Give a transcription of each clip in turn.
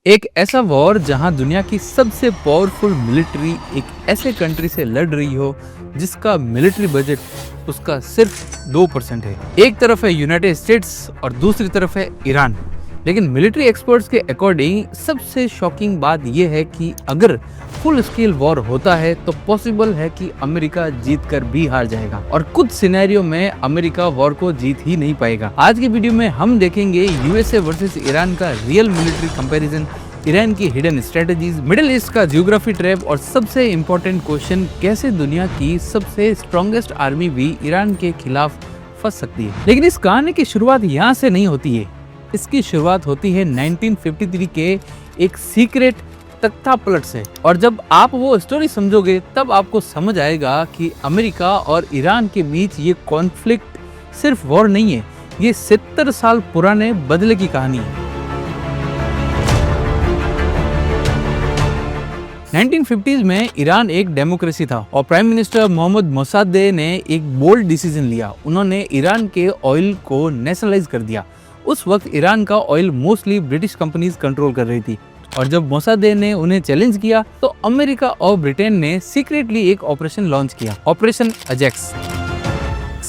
एक ऐसा वॉर जहां दुनिया की सबसे पावरफुल मिलिट्री एक ऐसे कंट्री से लड़ रही हो जिसका मिलिट्री बजट उसका सिर्फ 2% है। एक तरफ है यूनाइटेड स्टेट्स और दूसरी तरफ है ईरान। लेकिन मिलिट्री एक्सपर्ट्स के अकॉर्डिंग सबसे शॉकिंग बात यह है कि अगर फुल स्केल वॉर होता है तो पॉसिबल है कि अमेरिका जीत कर भी हार जाएगा और कुछ सिनेरियो में अमेरिका वॉर को जीत ही नहीं पाएगा। आज की वीडियो में हम देखेंगे यूएसए वर्सेस ईरान का रियल मिलिट्री कंपैरिजन, ईरान की हिडन स्ट्रेटजीज, मिडिल ईस्ट का जियोग्राफी ट्रैप और सबसे इम्पोर्टेंट क्वेश्चन, कैसे दुनिया की सबसे स्ट्रॉन्गेस्ट आर्मी भी ईरान के खिलाफ फंस सकती है। लेकिन इस कहानी की शुरुआत यहाँ से नहीं होती है। इसकी शुरुआत होती है 1953 के एक सीक्रेट तख्ता पलट से। और जब आप वो स्टोरी समझोगे तब आपको समझ आएगा कि अमेरिका और ईरान के बीच ये कॉन्फ्लिक्ट सिर्फ वॉर नहीं है, ये 70 साल पुराने बदले की कहानी है। 1950s में ईरान एक डेमोक्रेसी था और प्राइम मिनिस्टर मोहम्मद मोसाद्देह ने एक बोल्ड डिसीजन लिया। उन्होंने ईरान के ऑयल को नेशनलाइज कर दिया। उस वक्त ईरान का oil mostly British companies control कर रही थी और जब मोसाद्देह ने उन्हें चैलेंज किया तो अमेरिका और ब्रिटेन ने सीक्रेटली एक ऑपरेशन लॉन्च किया, ऑपरेशन अजैक्स।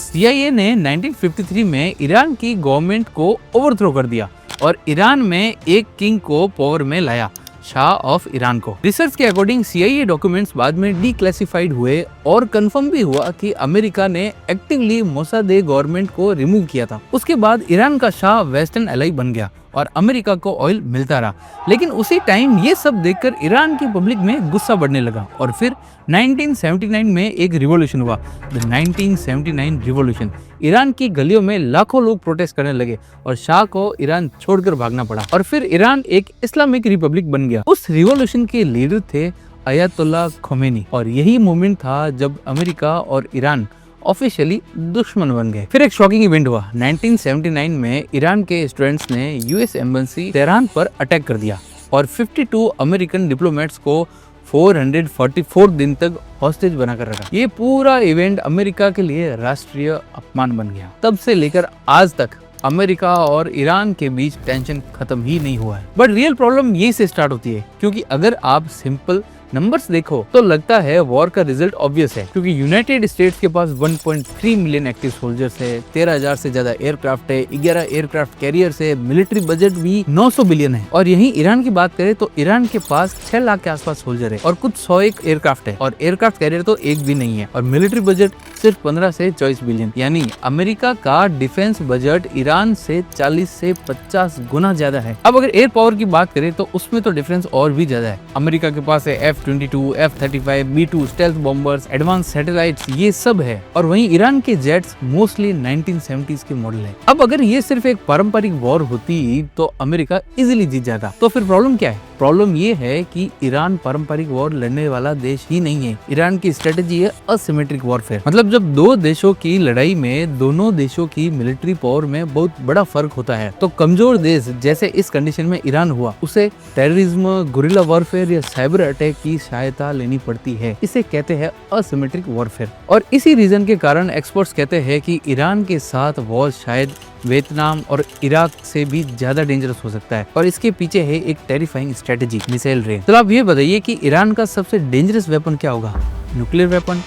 CIA ने 1953 में ईरान की गवर्नमेंट को ओवरथ्रो कर दिया और ईरान में एक किंग को पावर में लाया, शाह ऑफ ईरान को। रिसर्च के अकॉर्डिंग CIA डॉक्यूमेंट्स बाद में डीक्लासिफाइड हुए और कंफर्म भी हुआ कि अमेरिका ने एक्टिवली मोसाद्देह गवर्नमेंट को रिमूव किया था। उसके बाद ईरान का शाह वेस्टर्न एलाई बन गया और अमेरिका को ऑयल मिलता रहा। लेकिन उसी टाइम ये सब देखकर ईरान की पब्लिक में गुस्सा बढ़ने लगा और फिर 1979 में एक रिवॉल्यूशन हुआ, द 1979 रिवॉल्यूशन। ईरान की गलियों में लाखों लोग प्रोटेस्ट करने लगे और शाह को ईरान छोड़कर भागना पड़ा और फिर ईरान एक इस्लामिक रिपब्लिक बन गया। उस रिवॉल्यूशन के लीडर थे अयतुल्ला खोमेनी और यही मोमेंट था जब अमेरिका और ईरान ऑफिशियली दुश्मन बन गए। फिर एक शॉकिंग इवेंट हुआ। 1979 में ईरान के स्टूडेंट्स ने यूएस एम्बेसी तेहरान पर अटैक कर दिया और 52 अमेरिकन डिप्लोमेट्स को 444 दिन तक हॉस्टेज बनाकर रखा। ये पूरा इवेंट अमेरिका के लिए राष्ट्रीय अपमान बन गया। तब से लेकर आज तक अमेरिका और ईरान के बीच टेंशन खत्म ही नहीं हुआ है। बट रियल प्रॉब्लम यही से स्टार्ट होती है, क्योंकि अगर आप सिंपल नंबर्स देखो तो लगता है वॉर का रिजल्ट ऑब्वियस है, क्योंकि यूनाइटेड स्टेट्स के पास 1.3 मिलियन एक्टिव सोल्जर्स है, 13,000 से ज्यादा एयरक्राफ्ट है, 11 एयरक्राफ्ट कैरियर्स है, मिलिट्री बजट भी 900 बिलियन है। और यहीं ईरान की बात करें तो ईरान के पास 6 लाख के आसपास सोल्जर है और कुछ 101 एयरक्राफ्ट है और एयरक्राफ्ट कैरियर तो एक भी नहीं है और मिलिट्री बजट सिर्फ 15 से 24 बिलियन। यानी अमेरिका का डिफेंस बजट ईरान से 40 से 50 गुना ज्यादा है। अब अगर एयर पावर की बात करें तो उसमें तो डिफरेंस और भी ज्यादा है। अमेरिका के पास है F-22, F-35, B-2 stealth bombers, advance satellites, ये सब है। और वहीं ईरान के जेट्स मोस्टली 1970s के मॉडल है। अब अगर ये सिर्फ एक पारंपरिक वॉर होती तो अमेरिका इजीली जीत जाता। तो फिर प्रॉब्लम क्या है? प्रॉब्लम ये है कि ईरान पारंपरिक वॉर लड़ने वाला देश ही नहीं है। ईरान की स्ट्रेटेजी है असिमेट्रिक वॉरफेयर। मतलब जब दो देशों की लड़ाई में दोनों देशों की मिलिट्री पावर में बहुत बड़ा फर्क होता है तो कमजोर देश जैसे इस कंडीशन में ईरान हुआ, उसे टेररिज्म, गुरिल्ला वॉरफेयर या साइबर अटैक की सहायता लेनी पड़ती है। इसे कहते हैं असिमेट्रिक वॉरफेयर। और इसी रीजन के कारण एक्सपर्ट्स कहते हैं कि ईरान के साथ वॉर शायद वियतनाम और इराक से भी ज्यादा डेंजरस हो सकता है और इसके पीछे है एक टेरिफाइंग स्ट्रेटेजी, मिसाइल रेंज। तो आप ये बताइए कि ईरान का सबसे डेंजरस वेपन क्या होगा? Nuclear weapon?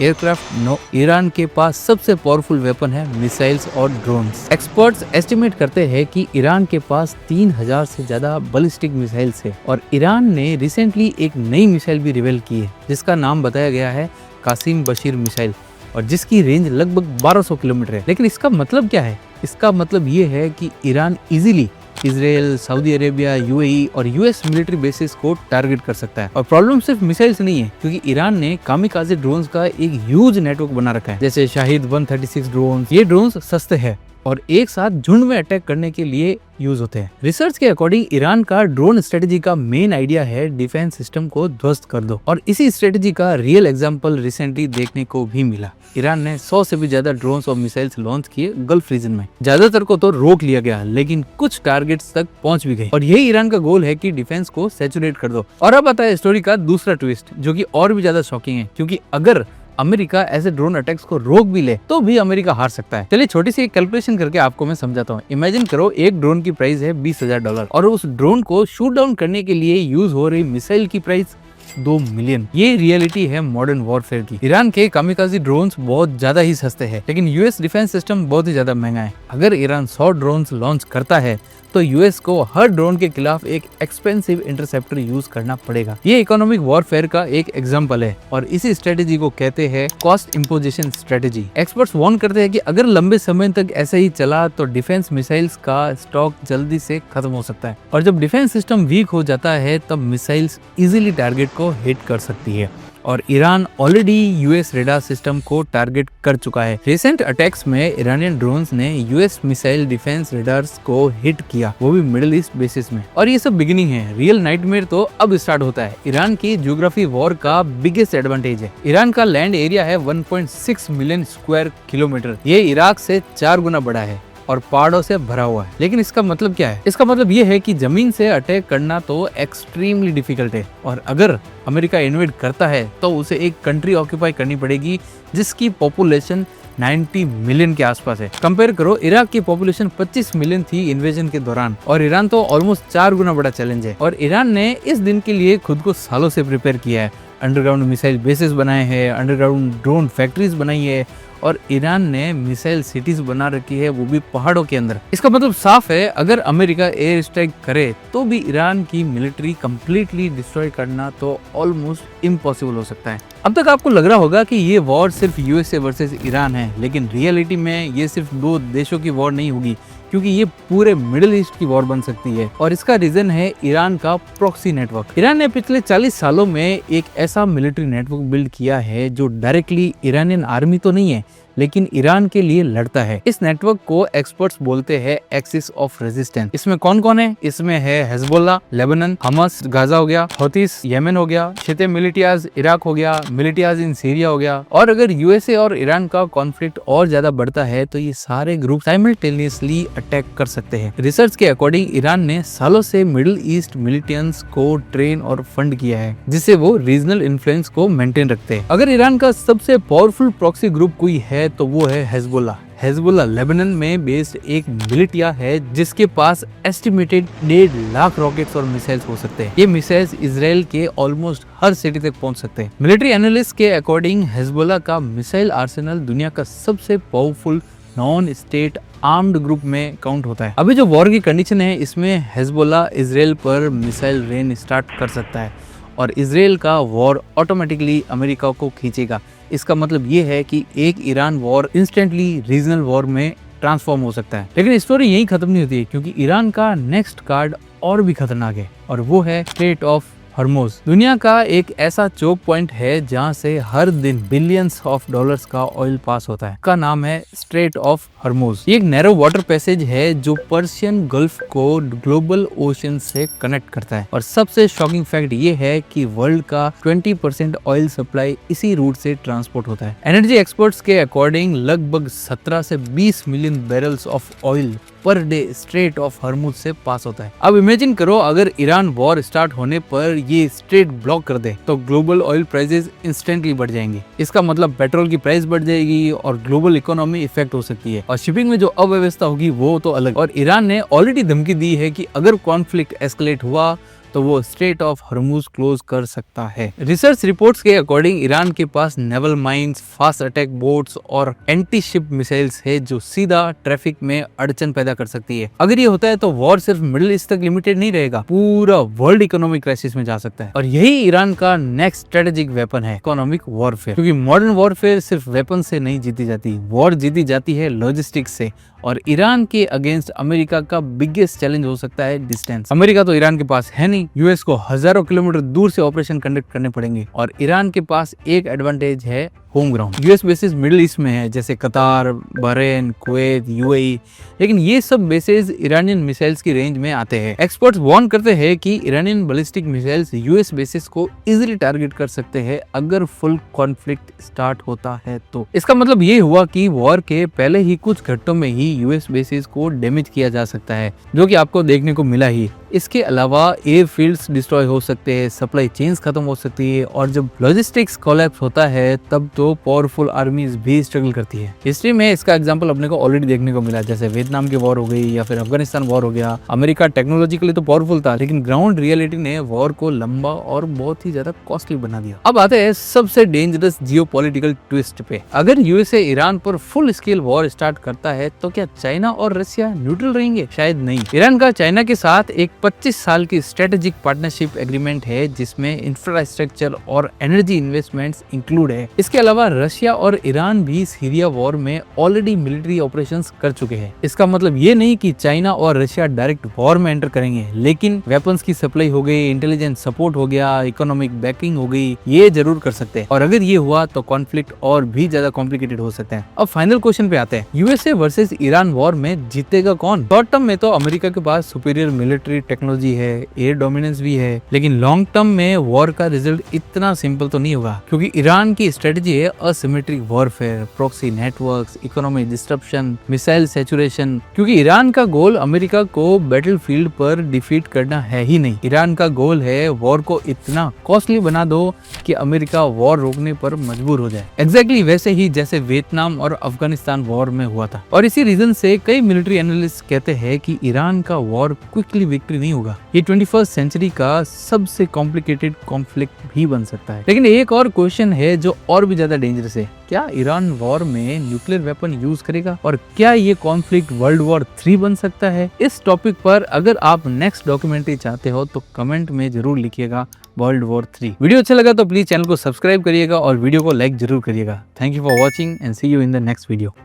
Aircraft? No. Iran के पास सबसे पावरफुल वेपन है मिसाइल्स और ड्रोन्स। एक्सपर्ट्स एस्टिमेट करते हैं कि ईरान के पास 3000 से ज्यादा बैलिस्टिक मिसाइल्स है और ईरान ने रिसेंटली एक नई मिसाइल भी रिवील की है जिसका नाम बताया गया है कासिम बशीर मिसाइल और जिसकी रेंज लगभग 1200 किलोमीटर है। लेकिन इसका मतलब क्या है? इसका मतलब ये है कि Iran easily Israel, Saudi Arabia, UAE और US मिलिट्री बेसिस को टारगेट कर सकता है। और प्रॉब्लम सिर्फ मिसाइल्स नहीं है, क्योंकि ईरान ने कामिकाजे ड्रोन्स का एक ह्यूज नेटवर्क बना रखा है, जैसे शाहिद 136 ड्रोन्स। ये ड्रोन्स सस्ते हैं और एक साथ झुंड में अटैक करने के लिए यूज होते हैं। रिसर्च के अकॉर्डिंग ईरान का ड्रोन स्ट्रेटेजी का मेन आइडिया है डिफेंस सिस्टम को ध्वस्त कर दो और इसी स्ट्रेटेजी का रियल एग्जांपल रिसेंटली देखने को भी मिला। ईरान ने 100 से भी ज्यादा ड्रोन्स और मिसाइल्स लॉन्च किए गल्फ रीजन में। ज्यादातर को तो रोक लिया गया, लेकिन कुछ टारगेट्स तक पहुंच भी गए और यही ईरान का गोल है कि डिफेंस को सैचुरेट कर दो। और अब आता है स्टोरी का दूसरा ट्विस्ट, जो कि और भी ज्यादा शॉकिंग है, क्योंकि अगर अमेरिका ऐसे ड्रोन अटैक्स को रोक भी ले तो भी अमेरिका हार सकता है। चलिए छोटी सी एक कैलकुलेशन करके आपको मैं समझाता हूँ। इमेजिन करो एक ड्रोन की प्राइस है $20,000 और उस ड्रोन को शूट डाउन करने के लिए यूज हो रही मिसाइल की प्राइस 2 मिलियन। ये रियलिटी है मॉडर्न वॉरफेयर की। ईरान के कामिकाज़ी ड्रोन्स बहुत ज्यादा ही सस्ते हैं, लेकिन यूएस डिफेंस सिस्टम बहुत ही ज्यादा महंगा है। अगर ईरान 100 ड्रोन्स लॉन्च करता है तो यूएस को हर ड्रोन के खिलाफ एक एक्सपेंसिव इंटरसेप्टर यूज करना पड़ेगा। ये इकोनॉमिक वॉरफेयर का एक एग्जांपल है और इसी स्ट्रेटेजी को कहते हैं cost imposition strategy. Experts warn करते हैं कि अगर लंबे समय तक ऐसे ही चला तो डिफेंस मिसाइल्स का स्टॉक जल्दी से खत्म हो सकता है और जब डिफेंस सिस्टम वीक हो जाता है तब मिसाइल्स इजीली टारगेट को हिट कर सकती है और Iran already US radar system को टारगेट कर चुका है। रिसेंट अटैक्स में ईरानियन ड्रोन्स ने यूएस मिसाइल डिफेंस रेडार्स को हिट किया, वो भी मिडिल ईस्ट बेसिस में। और ये सब बिगिनिंग है, रियल नाइटमेयर तो अब स्टार्ट होता है। ईरान की ज्योग्राफी वॉर का बिगेस्ट एडवांटेज है। ईरान का लैंड एरिया है 1.6 मिलियन स्क्वायर किलोमीटर। ये इराक से 4 गुना बड़ा है और पहाड़ों से भरा हुआ है। लेकिन इसका मतलब क्या है? इसका मतलब ये है कि जमीन से अटैक करना तो एक्सट्रीमली डिफिकल्ट है और अगर अमेरिका इन्वेड करता है तो उसे एक कंट्री ऑक्यूपाई करनी पड़ेगी जिसकी पॉपुलेशन 90 मिलियन के आसपास है। कंपेयर करो, इराक की पॉपुलेशन 25 मिलियन थी इन्वेजन के दौरान और ईरान तो ऑलमोस्ट 4 गुना बड़ा चैलेंज है। और ईरान ने इस दिन के लिए खुद को सालों से प्रिपेयर किया है। अंडरग्राउंड मिसाइल बेसेस बनाए हैं, अंडरग्राउंड ड्रोन फैक्ट्रीज बनाई है और ईरान ने मिसाइल सिटीज बना रखी है, वो भी पहाड़ों के अंदर। इसका मतलब साफ है, अगर अमेरिका एयर स्ट्राइक करे तो भी ईरान की मिलिट्री कंप्लीटली डिस्ट्रॉय करना तो ऑलमोस्ट इम्पॉसिबल हो सकता है। अब तक आपको लग रहा होगा कि ये वॉर सिर्फ यूएसए वर्सेस ईरान है, लेकिन रियलिटी में ये सिर्फ 2 देशों की वॉर नहीं होगी, क्योंकि ये पूरे मिडिल ईस्ट की वॉर बन सकती है। और इसका रीजन है ईरान का प्रॉक्सी नेटवर्क। ईरान ने पिछले 40 सालों में एक ऐसा मिलिट्री नेटवर्क बिल्ड किया है जो डायरेक्टली ईरानियन आर्मी तो नहीं है, लेकिन ईरान के लिए लड़ता है। इस नेटवर्क को एक्सपर्ट्स बोलते हैं एक्सिस ऑफ रेजिस्टेंस। इसमें कौन कौन है? इसमें है हिजबुल्लाह लेबनान, हमास गाजा हो गया, हौतीस येमेन हो गया, शिते मिलिटियाज इराक हो गया, मिलिटियाज इन सीरिया हो गया। और अगर यूएसए और ईरान का कॉन्फ्लिक्ट और ज्यादा बढ़ता है तो ये सारे ग्रुप साइमल्टेनियसली अटैक कर सकते हैं। रिसर्च के अकॉर्डिंग ईरान ने सालों से मिडिल ईस्ट मिलिटेंट्स को ट्रेन और फंड किया है, जिससे वो रीजनल इन्फ्लुएंस को मेंटेन रखते हैं। अगर ईरान का सबसे पावरफुल प्रॉक्सी ग्रुप कोई है तो वो है हिजबुल्लाह। हिजबुल्लाह लेबनान में बेस्ड एक मिलिटिया है जिसके पास एस्टिमेटेड 1.5 लाख रॉकेट्स और मिसाइल्स हो सकते हैं। ये मिसाइल्स इजराइल के ऑलमोस्ट हर सिटी तक पहुंच सकते हैं। मिलिट्री एनालिस्ट के अकॉर्डिंग हिजबुल्लाह का मिसाइल आर्सेनल दुनिया का सबसे powerful non state armed group में काउंट होता है। अभी जो वॉर की कंडीशन है, इसमें हिजबुल्लाह इजराइल पर मिसाइल रेन स्टार्ट कर सकता है और इजराइल का वॉर ऑटोमेटिकली अमेरिका को खींचेगा। इसका मतलब ये है कि एक Iran war instantly regional war में ट्रांसफॉर्म हो सकता है। लेकिन स्टोरी यही खत्म नहीं होती है, क्योंकि ईरान का नेक्स्ट कार्ड और भी खतरनाक है और वो है स्ट्रेट ऑफ हॉर्मुज़। दुनिया का एक ऐसा चोक पॉइंट है जहां से हर दिन बिलियंस ऑफ डॉलर्स का ऑयल पास होता है। का नाम है स्ट्रेट ऑफ हॉर्मुज़। ये एक नैरो वाटर पैसेज है जो पर्शियन गल्फ को ग्लोबल ओशन से कनेक्ट करता है। और सबसे शॉकिंग फैक्ट ये है कि वर्ल्ड का 20% ऑयल सप्लाई इसी रूट से ट्रांसपोर्ट होता है। एनर्जी एक्सपर्ट्स के अकॉर्डिंग लगभग 17 से 20 million barrels of oil per day straight of Hormuz से पास होता है। अब इमेजिन करो, अगर ईरान वॉर स्टार्ट होने पर ये स्ट्रेट ब्लॉक कर दे तो ग्लोबल ऑयल प्राइसेस इंस्टेंटली बढ़ जाएंगे। इसका मतलब पेट्रोल की प्राइस बढ़ जाएगी और ग्लोबल इकोनॉमी इफेक्ट हो सकती है और शिपिंग में जो अव्यवस्था होगी वो तो अलग। और ईरान ने ऑलरेडी धमकी दी है कि अगर कॉन्फ्लिक्ट एस्केलेट हुआ तो वो स्ट्रेट ऑफ हॉर्मुज़ क्लोज कर सकता है। रिसर्च रिपोर्ट्स के अकॉर्डिंग ईरान के पास naval mines, fast attack boats और एंटी शिप मिसाइल्स है जो सीधा ट्रैफिक में अड़चन पैदा कर सकती है। अगर ये होता है तो वॉर सिर्फ मिडिल ईस्ट तक लिमिटेड नहीं रहेगा, पूरा वर्ल्ड इकोनॉमिक क्राइसिस में जा सकता है। और यही ईरान का नेक्स्ट स्ट्रेटेजिक वेपन है, इकोनॉमिक वॉरफेयर। क्योंकि मॉडर्न वॉरफेयर सिर्फ वेपन से नहीं जीती जाती, वॉर जीती जाती है लॉजिस्टिक्स से। और ईरान के अगेंस्ट अमेरिका का बिगेस्ट चैलेंज हो सकता है डिस्टेंस। अमेरिका तो ईरान के पास है नहीं, यूएस को हजारों किलोमीटर दूर से ऑपरेशन कंडक्ट करने पड़ेंगे। और ईरान के पास एक एडवांटेज है, home ground. US basis middle east में है, जैसे कतार, बहरीन, कुवैत, यूएई। लेकिन ये सब बेसिस ईरानियन मिसाइल्स की रेंज में आते हैं। एक्सपर्ट्स वार्न करते हैं कि Iranian ballistic missiles US basis को इजीली टारगेट कर सकते हैं अगर फुल कॉन्फ्लिक्ट स्टार्ट होता है तो। इसका मतलब ये हुआ कि वॉर के पहले ही कुछ घंटों में ही यूएस बेसिस को डैमेज किया जा सकता है, जो कि आपको देखने को मिला ही। इसके अलावा एयर फील्ड्स डिस्ट्रॉय हो सकते हैं, सप्लाई चेन्स खत्म हो सकती है और जब लॉजिस्टिक्स कोलैप्स होता है तब तो तो पावरफुल आर्मीज भी स्ट्रगल करती है। हिस्ट्री में इसका एग्जांपल अपने को ऑलरेडी देखने को मिला, जैसे वियतनाम की वॉर हो गई या फिर अफगानिस्तान वॉर हो गया। अमेरिका टेक्नोलॉजिकली तो पावरफुल था, लेकिन ग्राउंड रियलिटी ने वॉर को लंबा और बहुत ही ज्यादा कॉस्टली बना दिया। अब आते हैं सबसे डेंजरस जियोपॉलिटिकल ट्विस्ट पे। अगर यूएसए ईरान पर फुल स्केल वॉर स्टार्ट करता है तो क्या चाइना और रशिया न्यूट्रल रहेंगे? शायद नहीं। ईरान का चाइना के साथ एक 25 साल की स्ट्रेटेजिक पार्टनरशिप एग्रीमेंट है, जिसमें इंफ्रास्ट्रक्चर और एनर्जी इन्वेस्टमेंट्स इंक्लूड है। इसके अलावा रशिया और ईरान भी सीरिया वॉर में ऑलरेडी मिलिट्री ऑपरेशंस कर चुके हैं। इसका मतलब ये नहीं कि चाइना और रशिया डायरेक्ट वॉर में एंटर करेंगे, लेकिन वेपन्स की सप्लाई हो गई, इंटेलिजेंस सपोर्ट हो गया, इकोनॉमिक बैकिंग हो गई, ये जरूर कर सकते हैं। और अगर ये हुआ तो कॉन्फ्लिक्ट और भी ज्यादा कॉम्प्लिकेटेड हो सकते हैं। अब फाइनल क्वेश्चन पे आते हैं, यूएसए वर्सेस ईरान वॉर में जीतेगा कौन? शॉर्ट टर्म में तो अमेरिका के पास सुपीरियर मिलिट्री टेक्नोलॉजी है, एयर डोमिनेंस भी है, लेकिन लॉन्ग टर्म में वॉर का रिजल्ट इतना सिंपल तो नहीं होगा, क्योंकि ईरान की स्ट्रेटजी है asymmetric warfare, proxy networks, economic disruption, missile saturation. क्योंकि ईरान का गोल अमेरिका को बैटलफील्ड पर डिफीट करना है ही नहीं, ईरान का गोल है वॉर को इतना कॉस्टली बना दो कि अमेरिका वॉर रोकने पर मजबूर हो जाए। एग्जैक्टली वैसे ही जैसे वियतनाम और अफगानिस्तान वॉर में हुआ था। और इसी रीजन से कई मिलिट्री एनालिस्ट कहते हैं कि ईरान का वॉर क्विकली विक्ट्री नहीं होगा, ये 21st सेंचुरी का सबसे कॉम्प्लिकेटेड कॉन्फ्लिक्ट भी बन सकता है। लेकिन एक और क्वेश्चन है जो और भी ज्यादा डेंजरस है, क्या ईरान वॉर में न्यूक्लियर वेपन यूज करेगा और क्या ये कॉन्फ्लिक्ट वर्ल्ड वॉर 3 बन सकता है? इस टॉपिक पर अगर आप नेक्स्ट डॉक्यूमेंट्री चाहते हो तो कमेंट में जरूर लिखिएगा वर्ल्ड वॉर 3। वीडियो अच्छा लगा तो प्लीज चैनल को सब्सक्राइब करिएगा और वीडियो को लाइक जरूर करिएगा। Thank you for watching and see you in the next video.